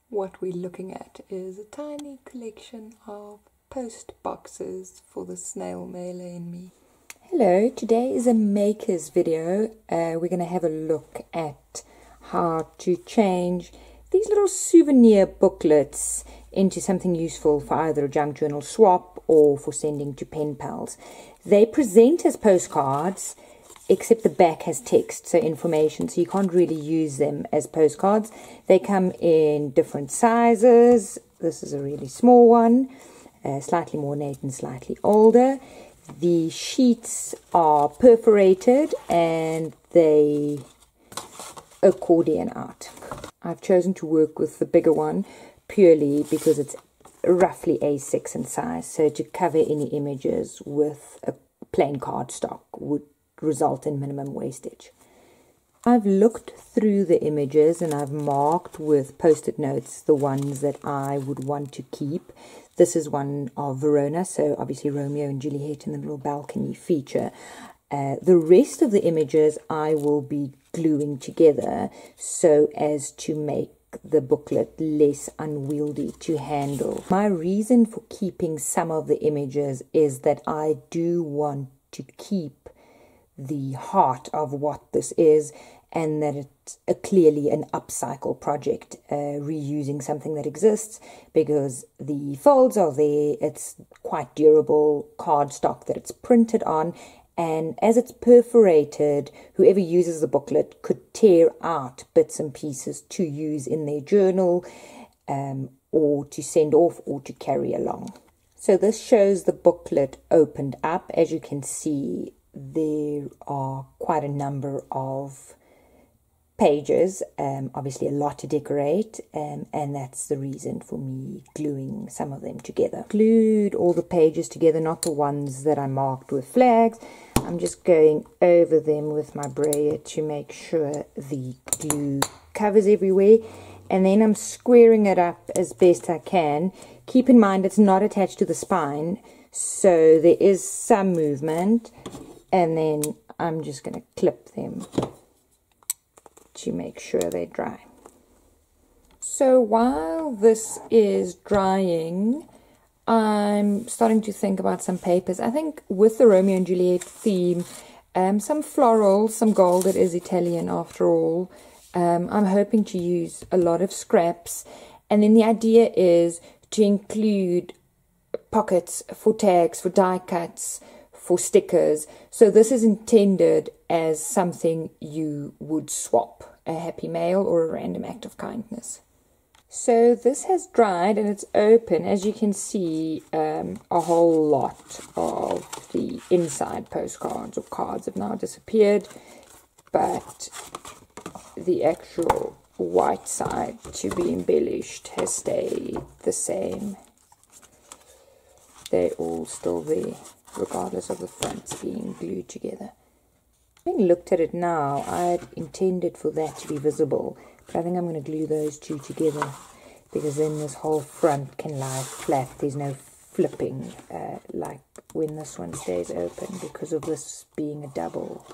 What we're looking at is a tiny collection of post boxes for the snail mailer in me. Hello, today is a maker's video. We're going to have a look at how to change these little souvenir booklets into something useful for either a junk journal swap or for sending to pen pals. They present as postcards, except the back has text, so information, so you can't really use them as postcards. They come in different sizes. This is a really small one, slightly more ornate and slightly older. The sheets are perforated and they accordion out. I've chosen to work with the bigger one purely because it's roughly A6 in size, so to cover any images with a plain cardstock would result in minimum wastage. I've looked through the images and I've marked with post-it notes the ones that I would want to keep. This is one of Verona, so obviously Romeo and Juliet in the little balcony feature. The rest of the images I will be gluing together so as to make the booklet less unwieldy to handle. My reason for keeping some of the images is that I do want to keep the heart of what this is, and that it's clearly an upcycle project, reusing something that exists, because the folds are there, it's quite durable cardstock that it's printed on, and as it's perforated, whoever uses the booklet could tear out bits and pieces to use in their journal, or to send off or to carry along. So this shows the booklet opened up. As you can see, there are quite a number of pages, obviously a lot to decorate, and that's the reason for me gluing some of them together. Glued all the pages together, not the ones that I marked with flags. I'm just going over them with my brayer to make sure the glue covers everywhere, and then I'm squaring it up as best I can. Keep in mind it's not attached to the spine, so there is some movement. And then I'm just going to clip them to make sure they dry. So while this is drying, I'm starting to think about some papers. I think with the Romeo and Juliet theme, some florals, some gold, it is Italian after all. I'm hoping to use a lot of scraps. And then the idea is to include pockets for tags, for die cuts, for stickers. So this is intended as something you would swap, a happy mail or a random act of kindness. So this has dried and it's open. As you can see, a whole lot of the inside postcards or cards have now disappeared, but the actual white side to be embellished has stayed the same. They're all still there, regardless of the fronts being glued together. Having looked at it now, I had intended for that to be visible, but I think I'm going to glue those two together, because then this whole front can lie flat. There's no flipping like when this one stays open, because of this being a double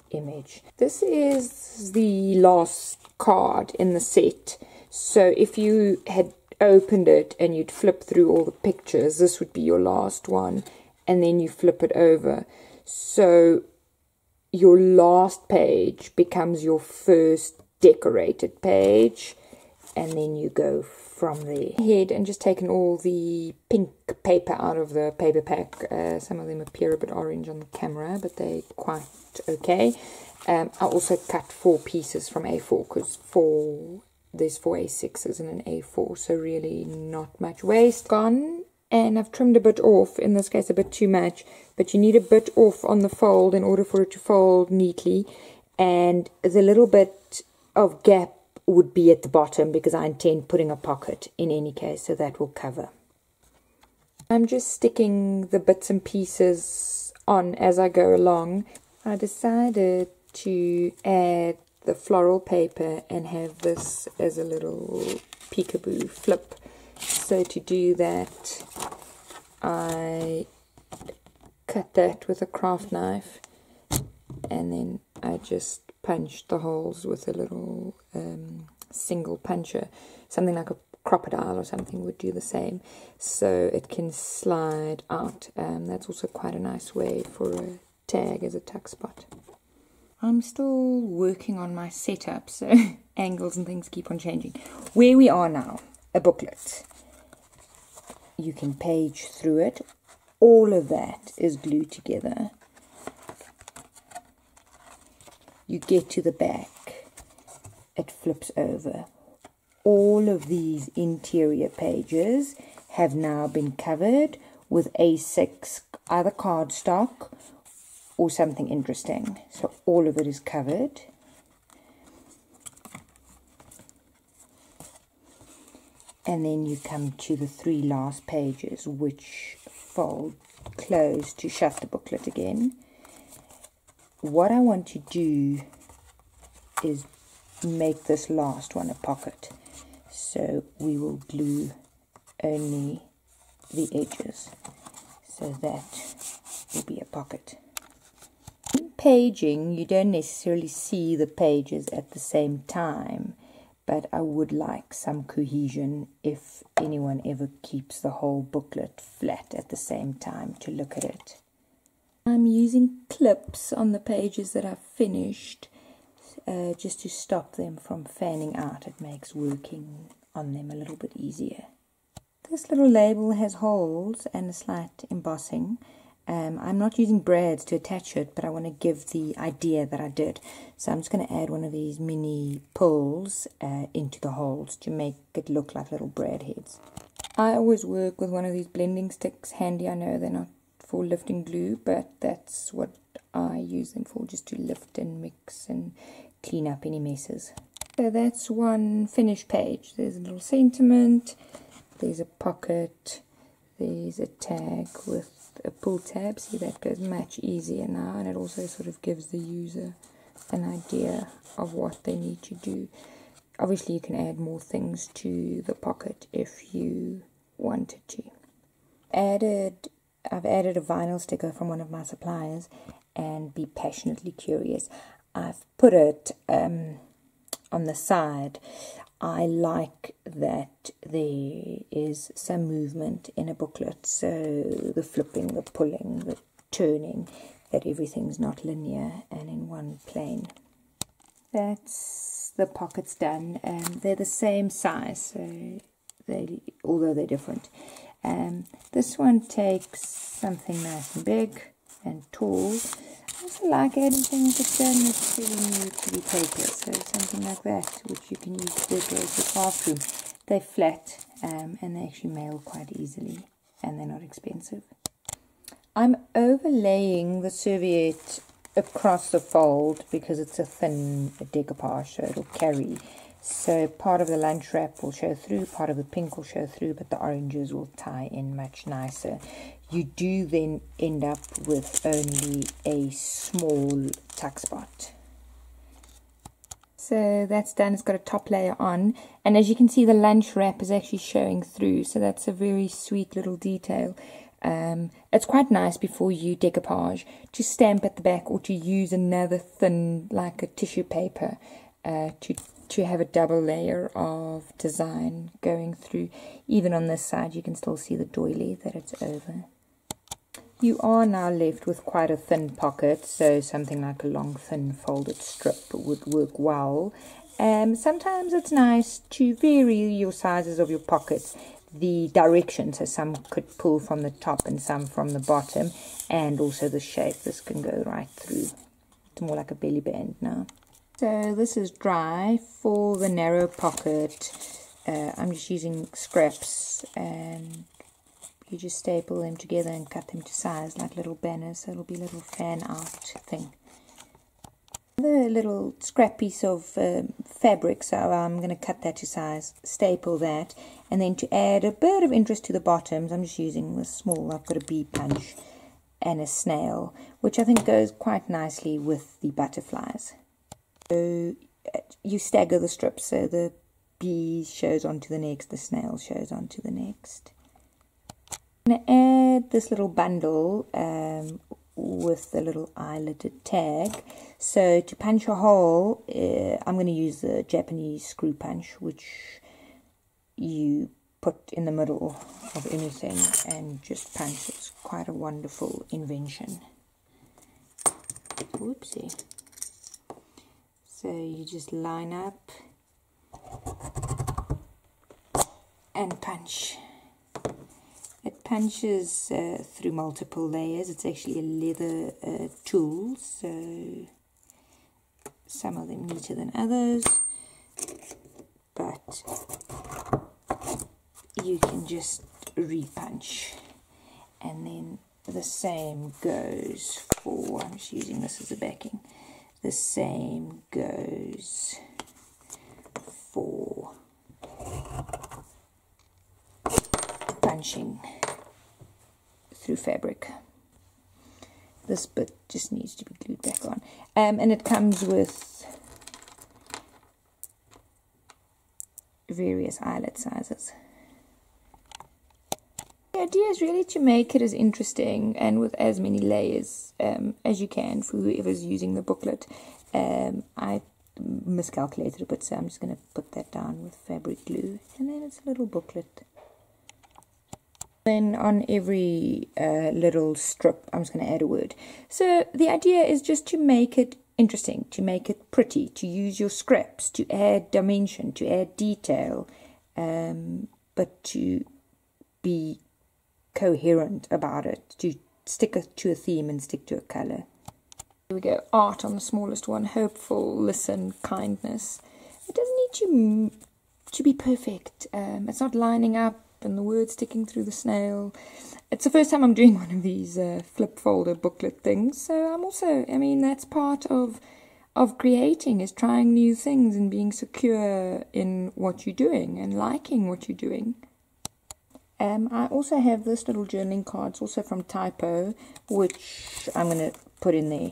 image. This is the last card in the set, so if you had opened it and you'd flip through all the pictures, this would be your last one, and then you flip it over, so your last page becomes your first decorated page, and then you go from there. Ahead and just taken all the pink paper out of the paper pack. Some of them appear a bit orange on the camera, but they're quite okay. I also cut 4 pieces from A4, because there's 4 A6s and an A4, so really not much waste. Gone, and I've trimmed a bit off, in this case a bit too much, but you need a bit off on the fold in order for it to fold neatly, and the little bit of gap would be at the bottom because I intend putting a pocket in any case, so that will cover. I'm just sticking the bits and pieces on as I go along. I decided to add the floral paper and have this as a little peekaboo flip. So to do that, I cut that with a craft knife, and then I just punched the holes with a little single puncher. Something like a crocodile or something would do the same, so it can slide out. That's also quite a nice way for a tag as a tuck spot. I'm still working on my setup, so angles and things keep on changing. Where we are now, a booklet. You can page through it. All of that is glued together. You get to the back, it flips over. All of these interior pages have now been covered with A6, either cardstock or something interesting. So all of it is covered. And then you come to the 3 last pages, which fold close to shut the booklet again. What I want to do is make this last one a pocket. So we will glue only the edges. So that will be a pocket. In paging, you don't necessarily see the pages at the same time, but I would like some cohesion if anyone ever keeps the whole booklet flat at the same time to look at it. I'm using clips on the pages that I've finished just to stop them from fanning out. It makes working on them a little bit easier. This little label has holes and a slight embossing. I'm not using brads to attach it, but I want to give the idea that I did. So I'm just going to add one of these mini pulls into the holes to make it look like little brad heads. I always work with one of these blending sticks handy. I know they're not for lifting glue, but that's what I use them for, just to lift and mix and clean up any messes. So that's one finished page. There's a little sentiment, there's a pocket, there's a tag with a pull tab. See, that goes much easier now, and it also sort of gives the user an idea of what they need to do. Obviously you can add more things to the pocket if you wanted to. I've added a vinyl sticker from one of my suppliers, and Be Passionately Curious. I've put it on the side. I like that there is some movement in a booklet, so the flipping, the pulling, the turning, that everything's not linear and in one plane. That's the pockets done, and they're the same size, so although they're different. This one takes something nice and big and tall. I also like adding things that don't necessarily need to be paper, so something like that, which you can use to decorate your bathroom. They're flat and they actually mail quite easily, and they're not expensive. I'm overlaying the serviette across the fold because it's a thin decoupage, so it'll carry. So part of the lunch wrap will show through, part of the pink will show through, but the oranges will tie in much nicer. You do then end up with only a small tuck spot. So that's done. It's got a top layer on, and as you can see, the lunch wrap is actually showing through, so that's a very sweet little detail. It's quite nice before you decoupage to stamp at the back, or to use another thin, like a tissue paper, to have a double layer of design going through. Even on this side you can still see the doily that it's over. You are now left with quite a thin pocket, so something like a long thin folded strip would work well. Sometimes it's nice to vary your sizes of your pockets, the direction, so some could pull from the top and some from the bottom, and also the shape. This can go right through. It's more like a belly band now. So this is dry for the narrow pocket. I'm just using scraps, and you just staple them together and cut them to size like little banners, so it'll be a little fan out thing. Another little scrap piece of fabric, so I'm going to cut that to size, staple that, and then to add a bit of interest to the bottoms, I'm just using the small, I've got a bee punch and a snail, which I think goes quite nicely with the butterflies. So you stagger the strips, so the bee shows onto the next, the snail shows onto the next. I'm going to add this little bundle with the little eyeleted tag. So to punch a hole, I'm going to use the Japanese screw punch, which you put in the middle of anything and just punch. It's quite a wonderful invention. Whoopsie. So you just line up and punch. It punches through multiple layers. It's actually a leather tool, so some of them neater than others, but you can just repunch. And then the same goes for, I'm just using this as a backing, the same goes for punching through fabric. This bit just needs to be glued back on, and it comes with various eyelet sizes. The idea is really to make it as interesting and with as many layers as you can for whoever's using the booklet. I miscalculated a bit, so I'm just going to put that down with fabric glue, and then it's a little booklet. Then on every little strip, I'm just going to add a word. So the idea is just to make it interesting, to make it pretty, to use your scraps, to add dimension, to add detail, but to be coherent about it, to stick to a theme and stick to a color. Here we go, art on the smallest one, hopeful, listen, kindness. It doesn't need to be perfect. It's not lining up and the words sticking through the snail. It's the first time I'm doing one of these flip folder booklet things, so I'm also, I mean, that's part of creating, is trying new things and being secure in what you're doing and liking what you're doing. I also have this little journaling card. It's also from Typo, which I'm going to put in there.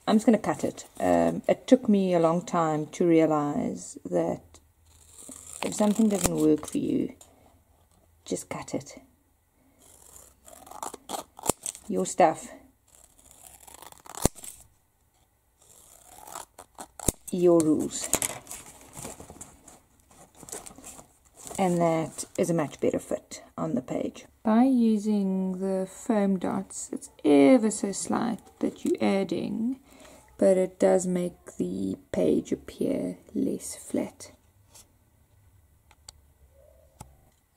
I'm just going to cut it. It took me a long time to realize that if something doesn't work for you, just cut it. Your stuff. Your rules. And that is a much better fit on the page. By using the foam dots, it's ever so slight that you're adding, but it does make the page appear less flat.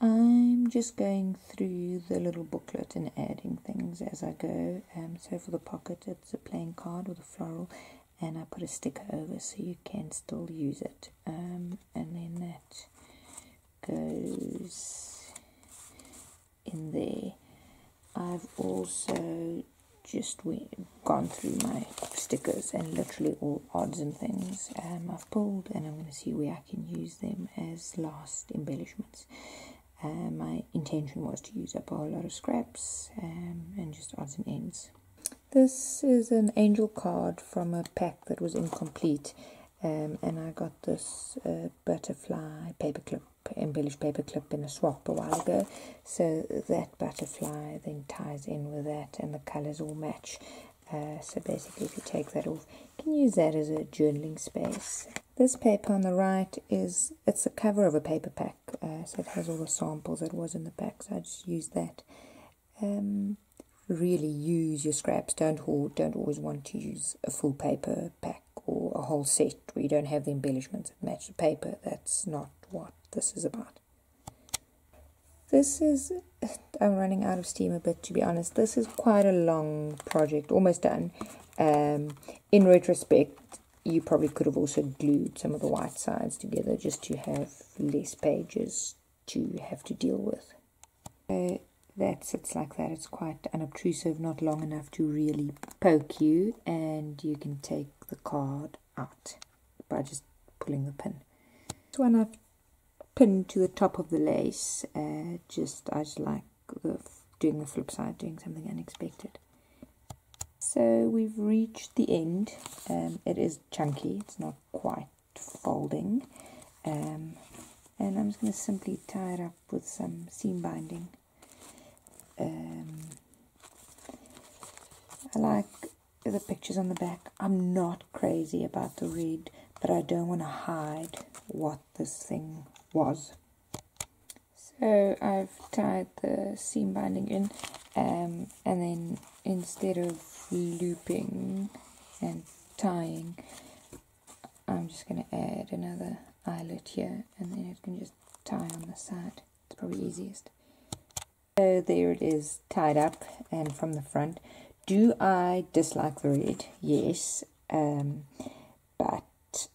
I'm just going through the little booklet and adding things as I go. So for the pocket, it's a plain card with a floral, and I put a sticker over so you can still use it. And then that goes in there. I've also just gone through my stickers and literally all odds and things I've pulled, and I'm going to see where I can use them as last embellishments. My intention was to use up a whole lot of scraps and just odds and ends. This is an angel card from a pack that was incomplete, and I got this butterfly paperclip, embellished paperclip in a swap a while ago. So that butterfly then ties in with that, and the colours all match. So basically, if you take that off, you can use that as a journaling space. This paper on the right it's the cover of a paper pack, so it has all the samples that was in the pack, so I just used that. Really use your scraps. Don't always want to use a full paper pack or a whole set where you don't have the embellishments that match the paper. That's not what this is about. This is, I'm running out of steam a bit, to be honest. This is quite a long project, almost done. In retrospect, you probably could have also glued some of the white sides together just to have less pages to have to deal with. That sits like that. It's quite unobtrusive, not long enough to really poke you, and you can take the card out by just pulling the pin. This one I've pinned to the top of the lace. I just like doing the flip side, doing something unexpected. So we've reached the end. It is chunky, it's not quite folding, and I'm just going to simply tie it up with some seam binding. I like the pictures on the back. I'm not crazy about the red, but I don't want to hide what this thing was. So I've tied the seam binding in, and then instead of looping and tying, I'm just going to add another eyelet here, and then it can just tie on the side. It's probably easiest. So there it is, tied up and from the front. Do I dislike the red? Yes, but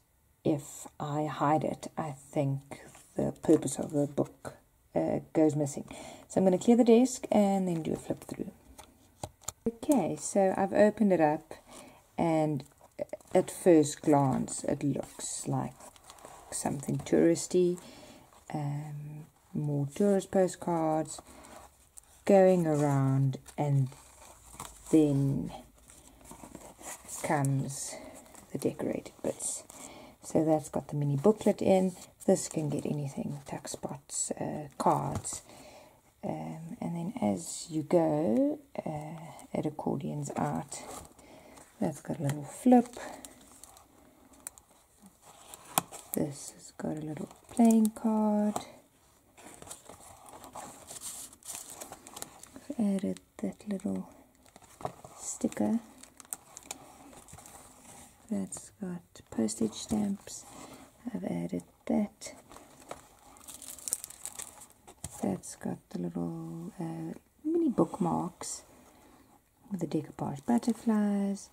if I hide it, I think the purpose of the book goes missing. So I'm going to clear the desk and then do a flip through. Okay, so I've opened it up, and at first glance it looks like something touristy, more tourist postcards going around, and then comes the decorated bits. So that's got the mini booklet in. This can get anything, tuck spots, cards, and then as you go, it accordions out. That's got a little flip. This has got a little playing card. I've added that little sticker. That's got postage stamps. I've added that. That's got the little mini bookmarks with the decoupage butterflies,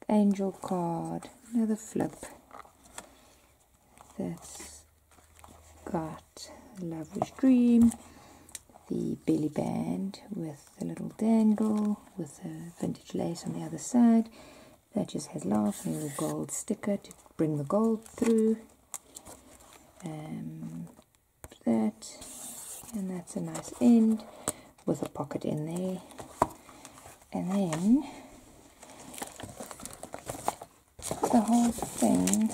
angel card, another flip. That's got Lover's Dream, the belly band with the little dangle with the vintage lace on the other side. That just has love and a little gold sticker to bring the gold through. That, and that's a nice end with a pocket in there. And then the whole thing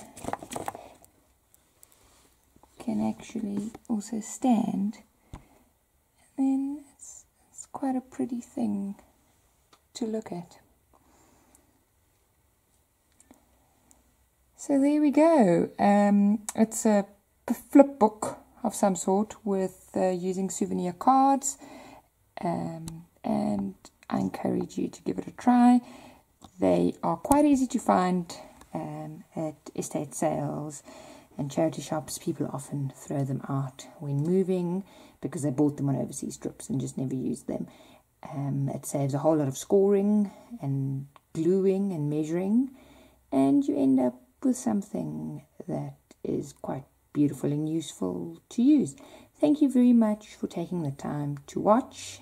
can actually also stand, and then it's quite a pretty thing to look at. So there we go. It's a flip book of some sort with using souvenir cards, and I encourage you to give it a try. They are quite easy to find at estate sales and charity shops. People often throw them out when moving because they bought them on overseas trips and just never used them. It saves a whole lot of scoring and gluing and measuring, and you end up with something that is quite beautiful and useful to use. Thank you very much for taking the time to watch.